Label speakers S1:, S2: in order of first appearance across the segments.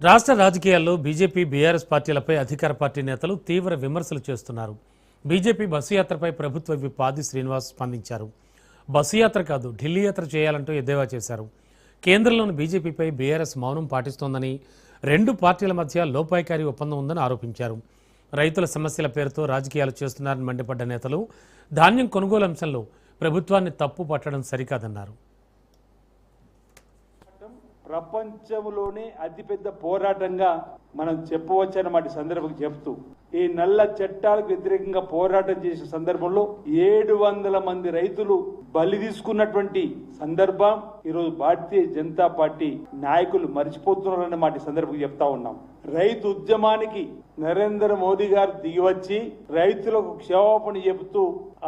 S1: రాష్ట్ర రాజకీయాల్లో BJP BRS పార్టీలపై అధికార పార్టీ నేతలు తీవ్ర విమర్శలు చేస్తున్నారు. బీజేపీ బస్సు యాత్రపై ప్రభుత్వ విప్ ఆది శ్రీనివాస్ స్పందించారు. బస్సు యాత్ర కాదు, ఢిల్లీ యాత్ర చేయాలంటూ ఎద్దేవా చేశారు. కేంద్రంలోని బీజేపీపై బీఆర్ఎస్ మౌనం పాటిస్తోందని, రెండు పార్టీల మధ్య లోపాయికారి ఒప్పందం ఉందని ఆరోపించారు. రైతుల సమస్యల పేరుతో రాజకీయాలు చేస్తున్నారని మండిపడ్డ నేతలు ధాన్యం కొనుగోలు అంశంలో ప్రభుత్వాన్ని తప్పు పట్టడం సరికాదన్నారు.
S2: ప్రపంచంలోనే అతిపెద్ద పోరాటంగా మనం చెప్పవచ్చన్నమాట సందర్భం చెప్తూ ఈ నల్ల చట్టాలకు వ్యతిరేకంగా పోరాటం చేసే సందర్భంలో 700 మంది రైతులు బలి తీసుకున్నటువంటి సందర్భం ఈరోజు భారతీయ జనతా పార్టీ నాయకులు మర్చిపోతున్నారన్నమాట సందర్భం చెప్తా ఉన్నాం. రైతు ఉద్యమానికి నరేంద్ర మోదీ గారు దిగివచ్చి రైతులకు క్షమాపణ చెబుతూ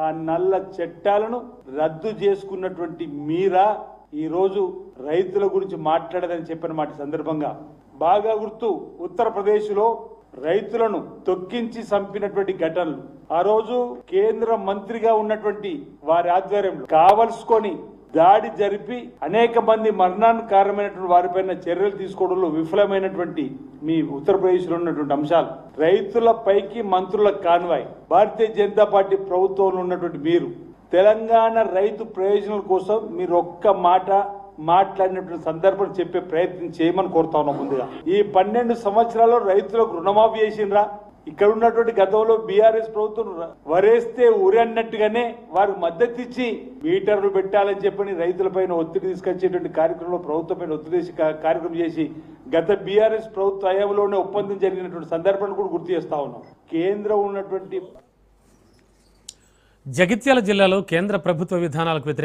S2: ఆ నల్ల చట్టాలను రద్దు చేసుకున్నటువంటి మీరా ఈ రోజు రైతుల గురించి మాట్లాడదని చెప్పిన మాట సందర్భంగా బాగా గుర్తు. ఉత్తరప్రదేశ్ లో రైతులను తొక్కించి చంపినటువంటి ఘటనలు ఆ రోజు కేంద్ర మంత్రిగా ఉన్నటువంటి వారి ఆధ్వర్యంలో కావలసుకొని దాడి జరిపి అనేక మంది మరణానికి కారణమైనటువంటి వారిపైన చర్యలు తీసుకోవడంలో విఫలమైనటువంటి మీ ఉత్తరప్రదేశ్ లో ఉన్నటువంటి అంశాలు, రైతుల పైకి మంత్రుల కాన్వాయ్, భారతీయ జనతా పార్టీ ప్రభుత్వంలో ఉన్నటువంటి మీరు తెలంగాణ రైతు ప్రయోజనాల కోసం మీరు ఒక్క మాట మాట్లాడినటువంటి సందర్భం చెప్పే ప్రయత్నం చేయమని కోరుతా ఉన్నాం. ముందుగా ఈ 12 సంవత్సరాల్లో రైతులకు రుణమాఫీ చేసిండ్రా? ఇక్కడ ఉన్నటువంటి గతంలో బీఆర్ఎస్ ప్రభుత్వం వరేస్తే ఊరి అన్నట్టుగానే వారికి మద్దతు ఇచ్చి మీటర్లు పెట్టాలని చెప్పని రైతులపైన ఒత్తిడి తీసుకొచ్చేటువంటి కార్యక్రమంలో ప్రభుత్వం పైన ఒత్తిడి చేసి కార్యక్రమం చేసి గత బీఆర్ఎస్ ప్రభుత్వ హయాంలోనే ఒప్పందం జరిగినటువంటి సందర్భాన్ని కూడా గుర్తు చేస్తా ఉన్నాం. కేంద్రం ఉన్నటువంటి
S1: జగిత్యాల జిల్లాలో కేంద్ర ప్రభుత్వ విధానాలకు వ్యతిరేకంగా